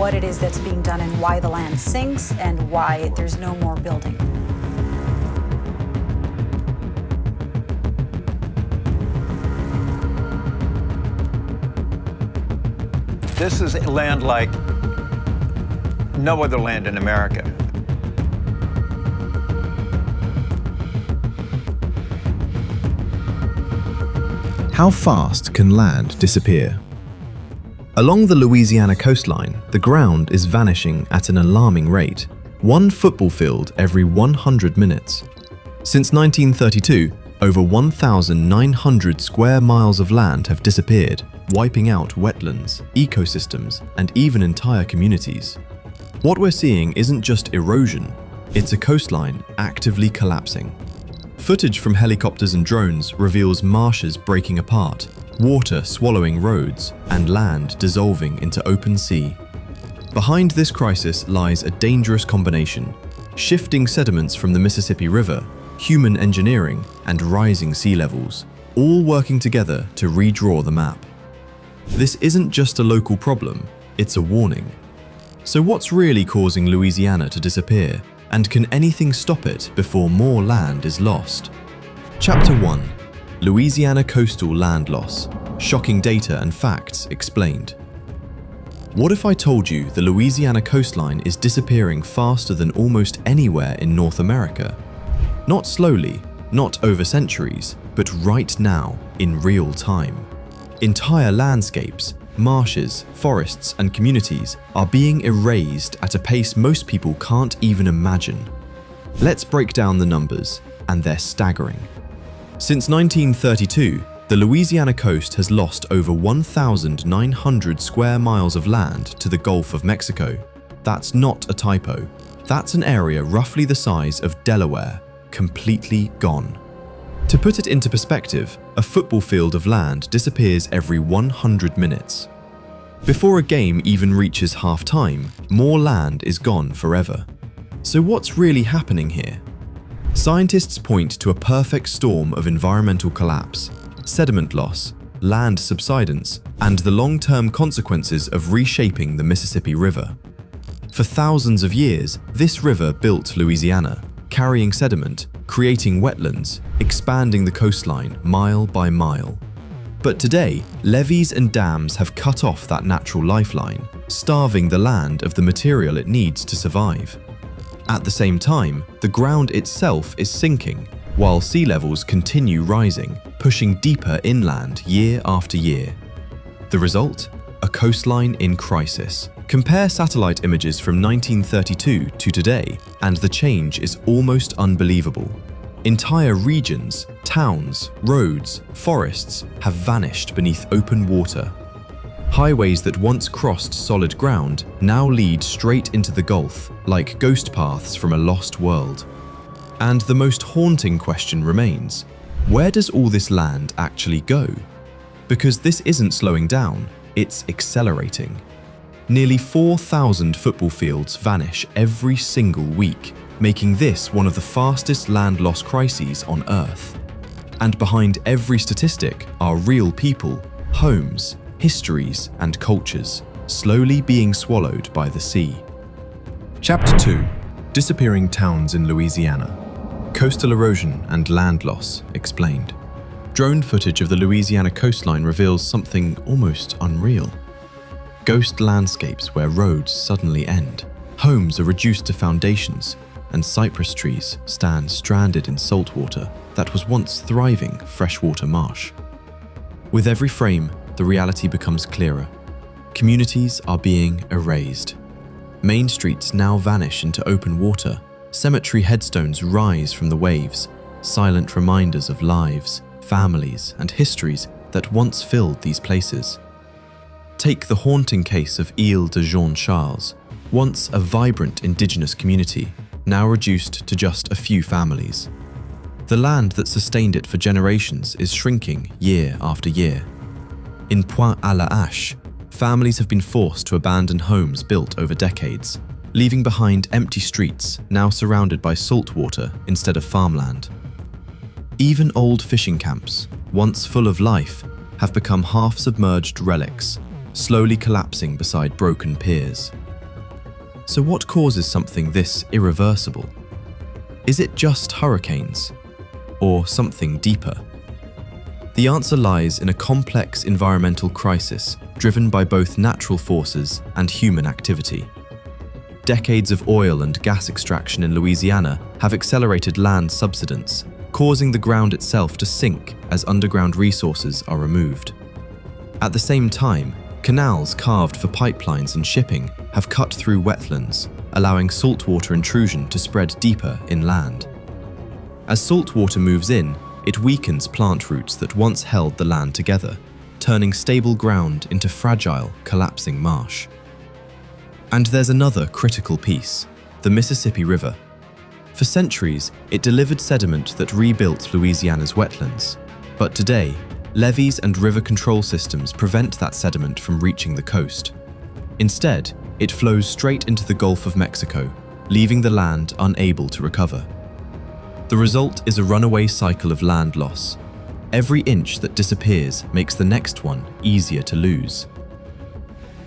what it is that's being done and why the land sinks and why there's no more building. This is land like no other land in America. How fast can land disappear? Along the Louisiana coastline, the ground is vanishing at an alarming rate, one football field every 100 minutes. Since 1932, over 1,900 square miles of land have disappeared, wiping out wetlands, ecosystems, and even entire communities. What we're seeing isn't just erosion, it's a coastline actively collapsing. Footage from helicopters and drones reveals marshes breaking apart, water swallowing roads, and land dissolving into open sea. Behind this crisis lies a dangerous combination: shifting sediments from the Mississippi River, human engineering, and rising sea levels, all working together to redraw the map. This isn't just a local problem, it's a warning. So what's really causing Louisiana to disappear, and can anything stop it before more land is lost? Chapter 1: Louisiana Coastal Land Loss. Shocking data and facts explained. What if I told you the Louisiana coastline is disappearing faster than almost anywhere in North America? Not slowly, not over centuries, but right now, in real time. Entire landscapes, marshes, forests, and communities are being erased at a pace most people can't even imagine. Let's break down the numbers, and they're staggering. Since 1932, the Louisiana coast has lost over 1,900 square miles of land to the Gulf of Mexico. That's not a typo. That's an area roughly the size of Delaware, completely gone. To put it into perspective, a football field of land disappears every 100 minutes. Before a game even reaches half-time, more land is gone forever. So what's really happening here? Scientists point to a perfect storm of environmental collapse, sediment loss, land subsidence, and the long-term consequences of reshaping the Mississippi River. For thousands of years, this river built Louisiana, carrying sediment, creating wetlands, expanding the coastline mile by mile. But today, levees and dams have cut off that natural lifeline, starving the land of the material it needs to survive. At the same time, the ground itself is sinking, while sea levels continue rising, pushing deeper inland year after year. The result? A coastline in crisis. Compare satellite images from 1932 to today, and the change is almost unbelievable. Entire regions, towns, roads, forests have vanished beneath open water. Highways that once crossed solid ground now lead straight into the Gulf, like ghost paths from a lost world. And the most haunting question remains: where does all this land actually go? Because this isn't slowing down, it's accelerating. Nearly 4,000 football fields vanish every single week, making this one of the fastest land loss crises on Earth. And behind every statistic are real people, homes, histories, and cultures, slowly being swallowed by the sea. Chapter 2: Disappearing Towns in Louisiana. Coastal erosion and land loss explained. Drone footage of the Louisiana coastline reveals something almost unreal. Ghost landscapes where roads suddenly end. Homes are reduced to foundations, and cypress trees stand stranded in saltwater that was once thriving freshwater marsh. With every frame, the reality becomes clearer. Communities are being erased. Main streets now vanish into open water. Cemetery headstones rise from the waves, silent reminders of lives, families, and histories that once filled these places. Take the haunting case of Ile de Jean Charles, once a vibrant indigenous community, now reduced to just a few families. The land that sustained it for generations is shrinking year after year. In Pointe-à-la-Hache, families have been forced to abandon homes built over decades, leaving behind empty streets now surrounded by salt water instead of farmland. Even old fishing camps, once full of life, have become half-submerged relics, slowly collapsing beside broken piers. So what causes something this irreversible? Is it just hurricanes? Or something deeper? The answer lies in a complex environmental crisis driven by both natural forces and human activity. Decades of oil and gas extraction in Louisiana have accelerated land subsidence, causing the ground itself to sink as underground resources are removed. At the same time, canals carved for pipelines and shipping have cut through wetlands, allowing saltwater intrusion to spread deeper inland. As saltwater moves in, it weakens plant roots that once held the land together, turning stable ground into fragile, collapsing marsh. And there's another critical piece: the Mississippi River. For centuries, it delivered sediment that rebuilt Louisiana's wetlands. But today, levees and river control systems prevent that sediment from reaching the coast. Instead, it flows straight into the Gulf of Mexico, leaving the land unable to recover. The result is a runaway cycle of land loss. Every inch that disappears makes the next one easier to lose.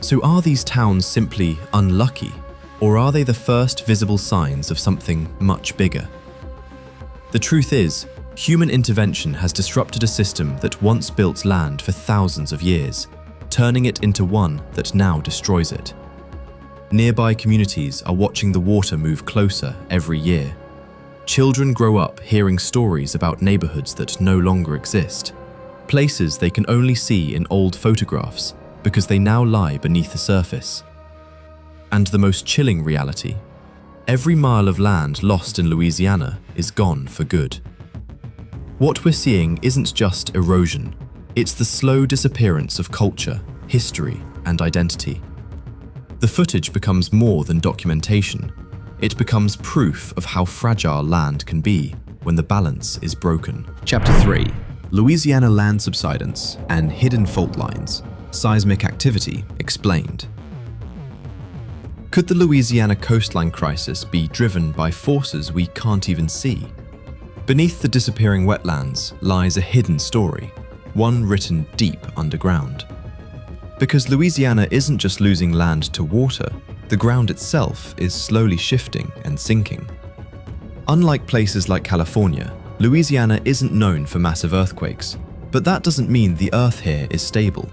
So are these towns simply unlucky, or are they the first visible signs of something much bigger? The truth is, human intervention has disrupted a system that once built land for thousands of years, turning it into one that now destroys it. Nearby communities are watching the water move closer every year. Children grow up hearing stories about neighborhoods that no longer exist, places they can only see in old photographs because they now lie beneath the surface. And the most chilling reality: every mile of land lost in Louisiana is gone for good. What we're seeing isn't just erosion, it's the slow disappearance of culture, history, and identity. The footage becomes more than documentation. It becomes proof of how fragile land can be when the balance is broken. Chapter 3: Louisiana Land Subsidence and Hidden Fault Lines. Seismic Activity Explained. Could the Louisiana coastline crisis be driven by forces we can't even see? Beneath the disappearing wetlands lies a hidden story, one written deep underground. Because Louisiana isn't just losing land to water, the ground itself is slowly shifting and sinking. Unlike places like California, Louisiana isn't known for massive earthquakes, but that doesn't mean the earth here is stable.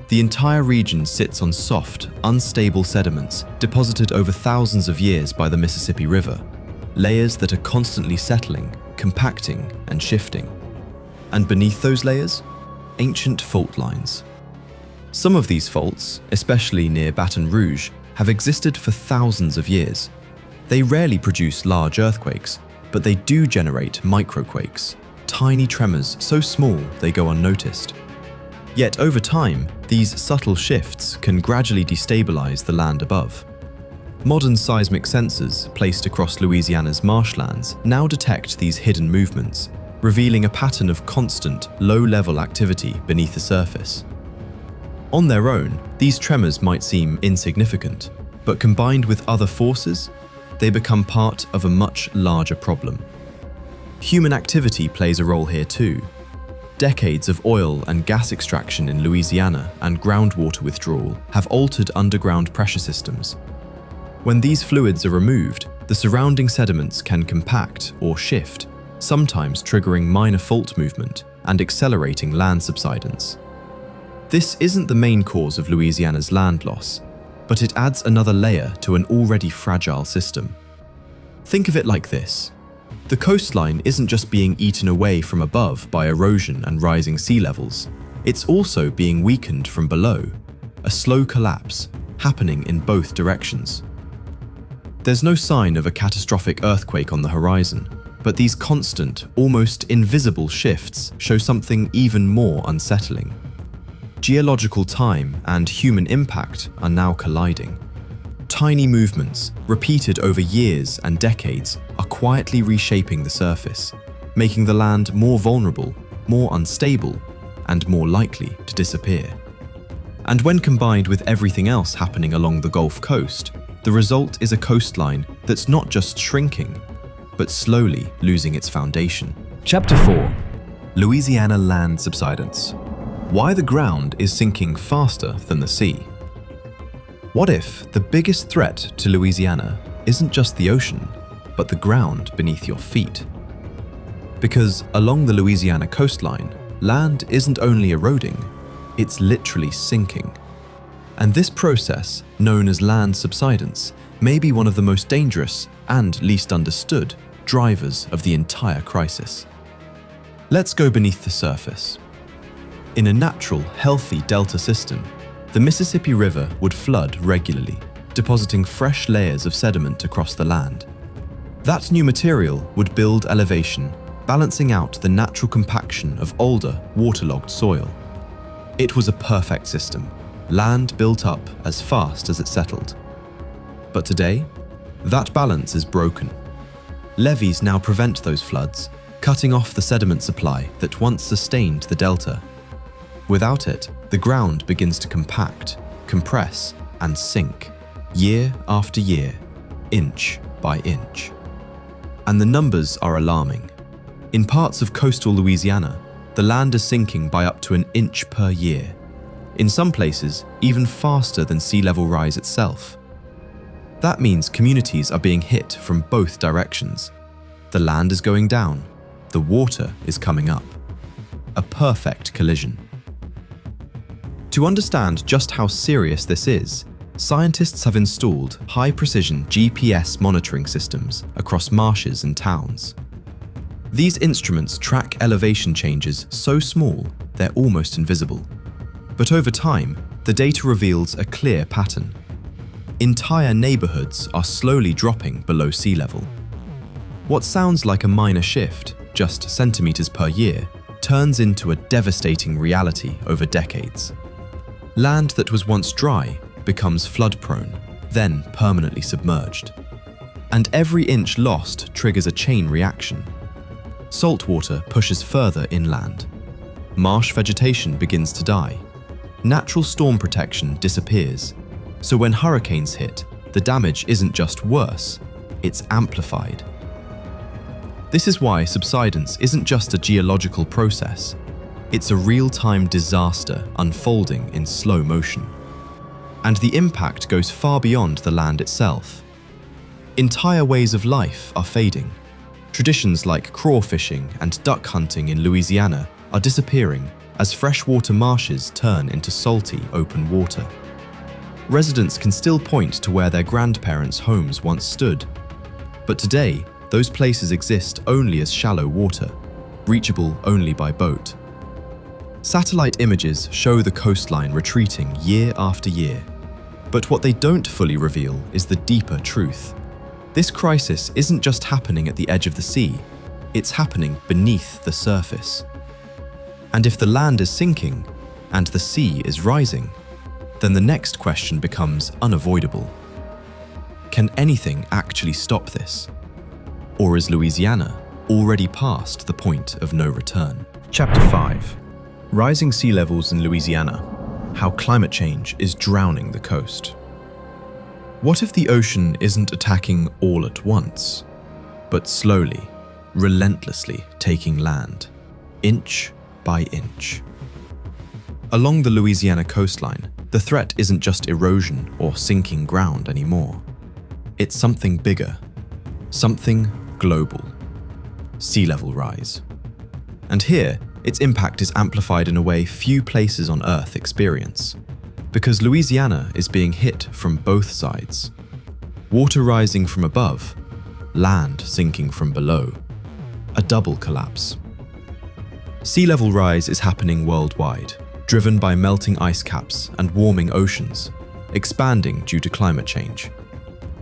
The entire region sits on soft, unstable sediments deposited over thousands of years by the Mississippi River, layers that are constantly settling, compacting, and shifting. And beneath those layers, ancient fault lines. Some of these faults, especially near Baton Rouge, have existed for thousands of years. They rarely produce large earthquakes, but they do generate microquakes, tiny tremors so small they go unnoticed. Yet over time, these subtle shifts can gradually destabilize the land above. Modern seismic sensors placed across Louisiana's marshlands now detect these hidden movements, revealing a pattern of constant, low-level activity beneath the surface. On their own, these tremors might seem insignificant, but combined with other forces, they become part of a much larger problem. Human activity plays a role here too. Decades of oil and gas extraction in Louisiana and groundwater withdrawal have altered underground pressure systems. When these fluids are removed, the surrounding sediments can compact or shift, sometimes triggering minor fault movement and accelerating land subsidence. This isn't the main cause of Louisiana's land loss, but it adds another layer to an already fragile system. Think of it like this. The coastline isn't just being eaten away from above by erosion and rising sea levels, it's also being weakened from below, a slow collapse happening in both directions. There's no sign of a catastrophic earthquake on the horizon, but these constant, almost invisible shifts show something even more unsettling. Geological time and human impact are now colliding. Tiny movements, repeated over years and decades, are quietly reshaping the surface, making the land more vulnerable, more unstable, and more likely to disappear. And when combined with everything else happening along the Gulf Coast, the result is a coastline that's not just shrinking, but slowly losing its foundation. Chapter 4: Louisiana Land Subsidence. Why the ground is sinking faster than the sea. What if the biggest threat to Louisiana isn't just the ocean, but the ground beneath your feet? Because along the Louisiana coastline, land isn't only eroding, it's literally sinking. And this process, known as land subsidence, may be one of the most dangerous and least understood drivers of the entire crisis. Let's go beneath the surface. In a natural, healthy delta system, the Mississippi River would flood regularly, depositing fresh layers of sediment across the land. That new material would build elevation, balancing out the natural compaction of older, waterlogged soil. It was a perfect system. Land built up as fast as it settled. But today, that balance is broken. Levees now prevent those floods, cutting off the sediment supply that once sustained the delta. Without it, the ground begins to compact, compress, and sink, year after year, inch by inch. And the numbers are alarming. In parts of coastal Louisiana, the land is sinking by up to an inch per year. In some places, even faster than sea level rise itself. That means communities are being hit from both directions. The land is going down, the water is coming up. A perfect collision. To understand just how serious this is, scientists have installed high-precision GPS monitoring systems across marshes and towns. These instruments track elevation changes so small they're almost invisible. But over time, the data reveals a clear pattern. Entire neighborhoods are slowly dropping below sea level. What sounds like a minor shift, just centimeters per year, turns into a devastating reality over decades. Land that was once dry becomes flood-prone, then permanently submerged. And every inch lost triggers a chain reaction. Saltwater pushes further inland. Marsh vegetation begins to die. Natural storm protection disappears. So when hurricanes hit, the damage isn't just worse, it's amplified. This is why subsidence isn't just a geological process. It's a real-time disaster unfolding in slow motion. And the impact goes far beyond the land itself. Entire ways of life are fading. Traditions like crawfishing and duck hunting in Louisiana are disappearing as freshwater marshes turn into salty open water. Residents can still point to where their grandparents' homes once stood. But today, those places exist only as shallow water, reachable only by boat. Satellite images show the coastline retreating year after year. But what they don't fully reveal is the deeper truth. This crisis isn't just happening at the edge of the sea, it's happening beneath the surface. And if the land is sinking and the sea is rising, then the next question becomes unavoidable. Can anything actually stop this? Or is Louisiana already past the point of no return? Chapter 5. Rising sea levels in Louisiana. How climate change is drowning the coast. What if the ocean isn't attacking all at once, but slowly, relentlessly taking land, inch by inch? Along the Louisiana coastline, the threat isn't just erosion or sinking ground anymore. It's something bigger, something global. Sea level rise. And here, its impact is amplified in a way few places on Earth experience, because Louisiana is being hit from both sides. Water rising from above, land sinking from below. A double collapse. Sea level rise is happening worldwide, driven by melting ice caps and warming oceans, expanding due to climate change.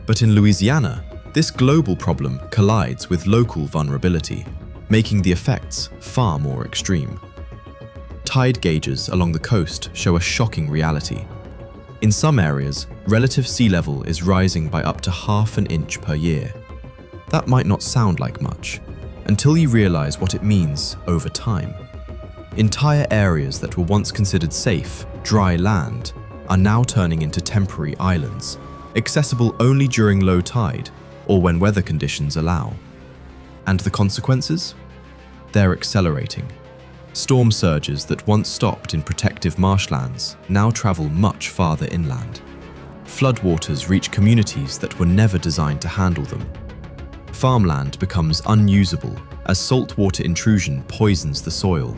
But in Louisiana, this global problem collides with local vulnerability, making the effects far more extreme. Tide gauges along the coast show a shocking reality. In some areas, relative sea level is rising by up to half an inch per year. That might not sound like much, until you realize what it means over time. Entire areas that were once considered safe, dry land, are now turning into temporary islands, accessible only during low tide or when weather conditions allow. And the consequences? They're accelerating. Storm surges that once stopped in protective marshlands now travel much farther inland. Floodwaters reach communities that were never designed to handle them. Farmland becomes unusable as saltwater intrusion poisons the soil.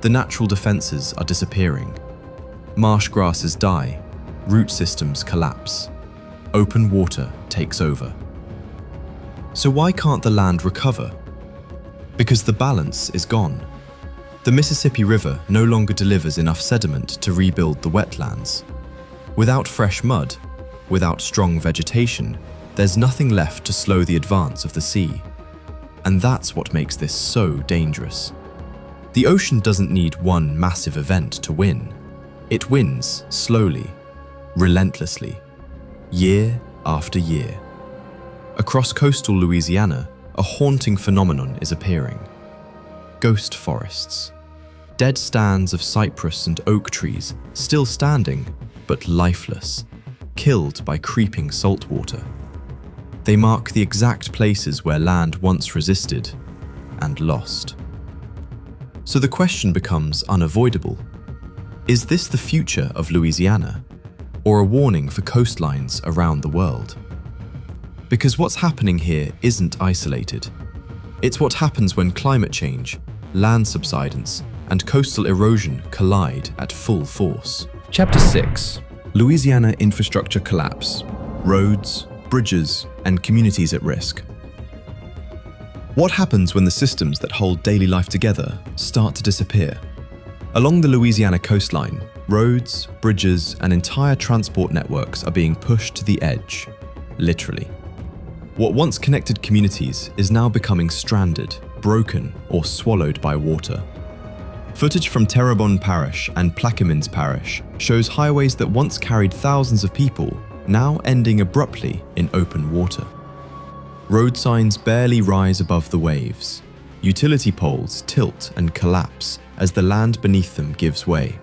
The natural defenses are disappearing. Marsh grasses die, root systems collapse. Open water takes over. So why can't the land recover? Because the balance is gone. The Mississippi River no longer delivers enough sediment to rebuild the wetlands. Without fresh mud, without strong vegetation, there's nothing left to slow the advance of the sea. And that's what makes this so dangerous. The ocean doesn't need one massive event to win. It wins slowly, relentlessly, year after year. Across coastal Louisiana, a haunting phenomenon is appearing. Ghost forests. Dead stands of cypress and oak trees, still standing, but lifeless, killed by creeping saltwater. They mark the exact places where land once resisted and lost. So the question becomes unavoidable. Is this the future of Louisiana, or a warning for coastlines around the world? Because what's happening here isn't isolated. It's what happens when climate change, land subsidence, and coastal erosion collide at full force. Chapter 6. Louisiana infrastructure collapse. Roads, bridges, and communities at risk. What happens when the systems that hold daily life together start to disappear? Along the Louisiana coastline, roads, bridges, and entire transport networks are being pushed to the edge, literally. What once connected communities is now becoming stranded, broken, or swallowed by water. Footage from Terrebonne Parish and Plaquemines Parish shows highways that once carried thousands of people now ending abruptly in open water. Road signs barely rise above the waves. Utility poles tilt and collapse as the land beneath them gives way.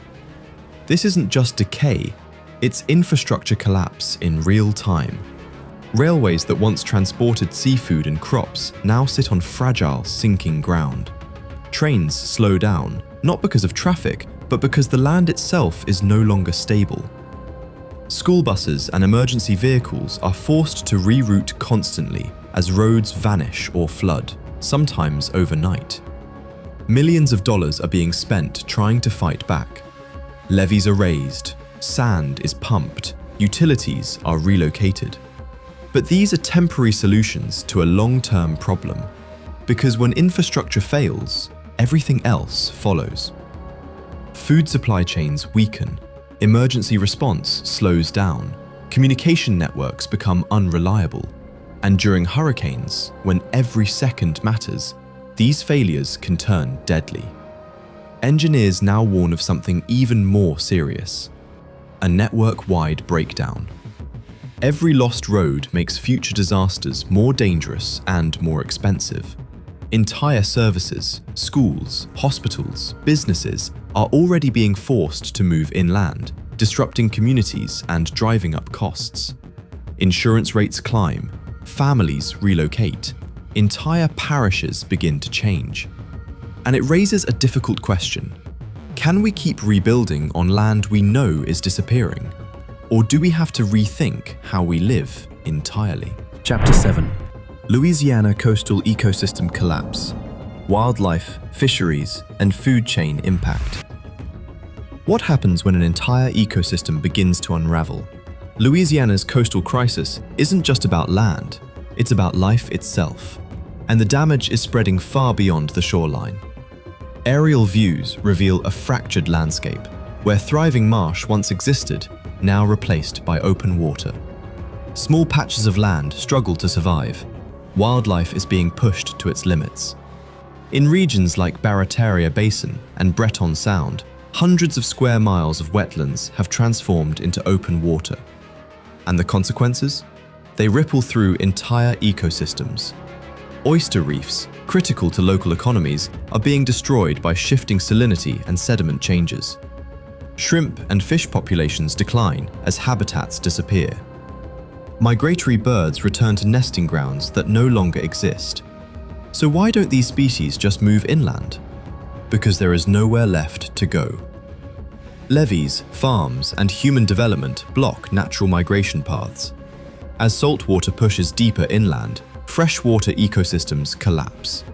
This isn't just decay, it's infrastructure collapse in real time. Railways that once transported seafood and crops now sit on fragile, sinking ground. Trains slow down, not because of traffic, but because the land itself is no longer stable. School buses and emergency vehicles are forced to reroute constantly as roads vanish or flood, sometimes overnight. Millions of dollars are being spent trying to fight back. Levees are raised, sand is pumped, utilities are relocated. But these are temporary solutions to a long-term problem, because when infrastructure fails, everything else follows. Food supply chains weaken, emergency response slows down, communication networks become unreliable, and during hurricanes, when every second matters, these failures can turn deadly. Engineers now warn of something even more serious: a network-wide breakdown. Every lost road makes future disasters more dangerous and more expensive. Entire services, schools, hospitals, businesses are already being forced to move inland, disrupting communities and driving up costs. Insurance rates climb, families relocate, entire parishes begin to change. And it raises a difficult question. Can we keep rebuilding on land we know is disappearing? Or do we have to rethink how we live entirely? Chapter 7. Louisiana coastal ecosystem collapse. Wildlife, fisheries, and food chain impact. What happens when an entire ecosystem begins to unravel? Louisiana's coastal crisis isn't just about land, it's about life itself. And the damage is spreading far beyond the shoreline. Aerial views reveal a fractured landscape, where thriving marsh once existed, now replaced by open water. Small patches of land struggle to survive. Wildlife is being pushed to its limits. In regions like Barataria Basin and Breton Sound, hundreds of square miles of wetlands have transformed into open water. And the consequences? They ripple through entire ecosystems. Oyster reefs, critical to local economies, are being destroyed by shifting salinity and sediment changes. Shrimp and fish populations decline as habitats disappear. Migratory birds return to nesting grounds that no longer exist. So why don't these species just move inland? Because there is nowhere left to go. Levees, farms, and human development block natural migration paths. As saltwater pushes deeper inland, freshwater ecosystems collapse,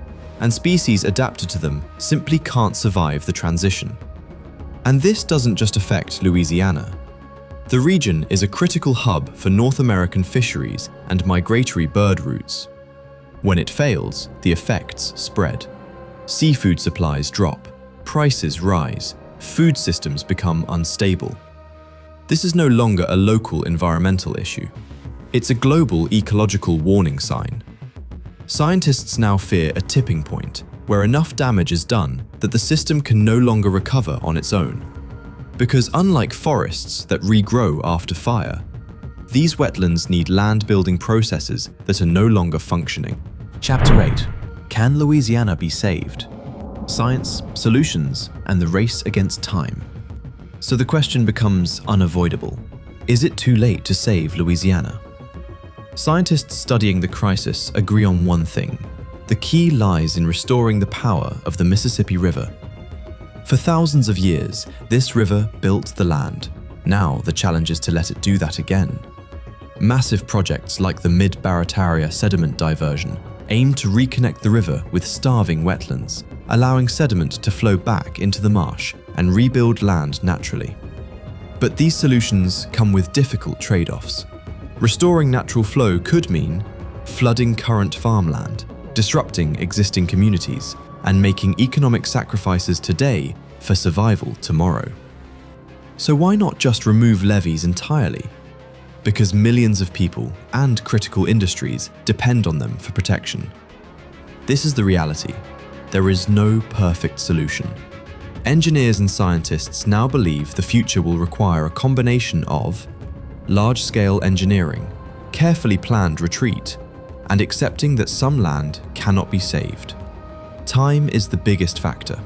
and species adapted to them simply can't survive the transition. And this doesn't just affect Louisiana. The region is a critical hub for North American fisheries and migratory bird routes. When it fails, the effects spread. Seafood supplies drop, prices rise, food systems become unstable. This is no longer a local environmental issue. It's a global ecological warning sign. Scientists now fear a tipping point where enough damage is done that the system can no longer recover on its own. Because unlike forests that regrow after fire, these wetlands need land-building processes that are no longer functioning. Chapter 8. Can Louisiana be saved? Science, solutions, and the race against time. So the question becomes unavoidable. Is it too late to save Louisiana? Scientists studying the crisis agree on one thing. The key lies in restoring the power of the Mississippi River. For thousands of years, this river built the land. Now the challenge is to let it do that again. Massive projects like the Mid-Barataria sediment diversion aim to reconnect the river with starving wetlands, allowing sediment to flow back into the marsh and rebuild land naturally. But these solutions come with difficult trade-offs. Restoring natural flow could mean flooding current farmland, disrupting existing communities, and making economic sacrifices today for survival tomorrow. So why not just remove levees entirely? Because millions of people and critical industries depend on them for protection. This is the reality. There is no perfect solution. Engineers and scientists now believe the future will require a combination of large-scale engineering, carefully planned retreat, and accepting that some land cannot be saved. Time is the biggest factor,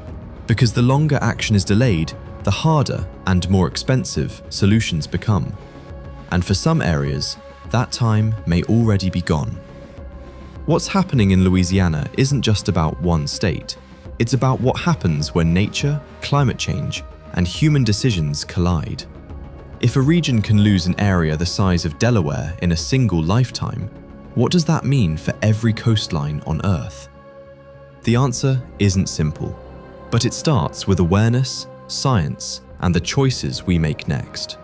because the longer action is delayed, the harder and more expensive solutions become. And for some areas, that time may already be gone. What's happening in Louisiana isn't just about one state. It's about what happens when nature, climate change, and human decisions collide. If a region can lose an area the size of Delaware in a single lifetime, what does that mean for every coastline on Earth? The answer isn't simple, but it starts with awareness, science, and the choices we make next.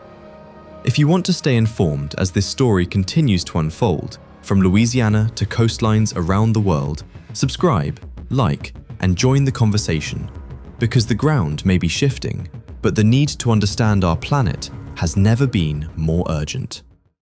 If you want to stay informed as this story continues to unfold, from Louisiana to coastlines around the world, subscribe, like, and join the conversation, because the ground may be shifting, but the need to understand our planet has never been more urgent.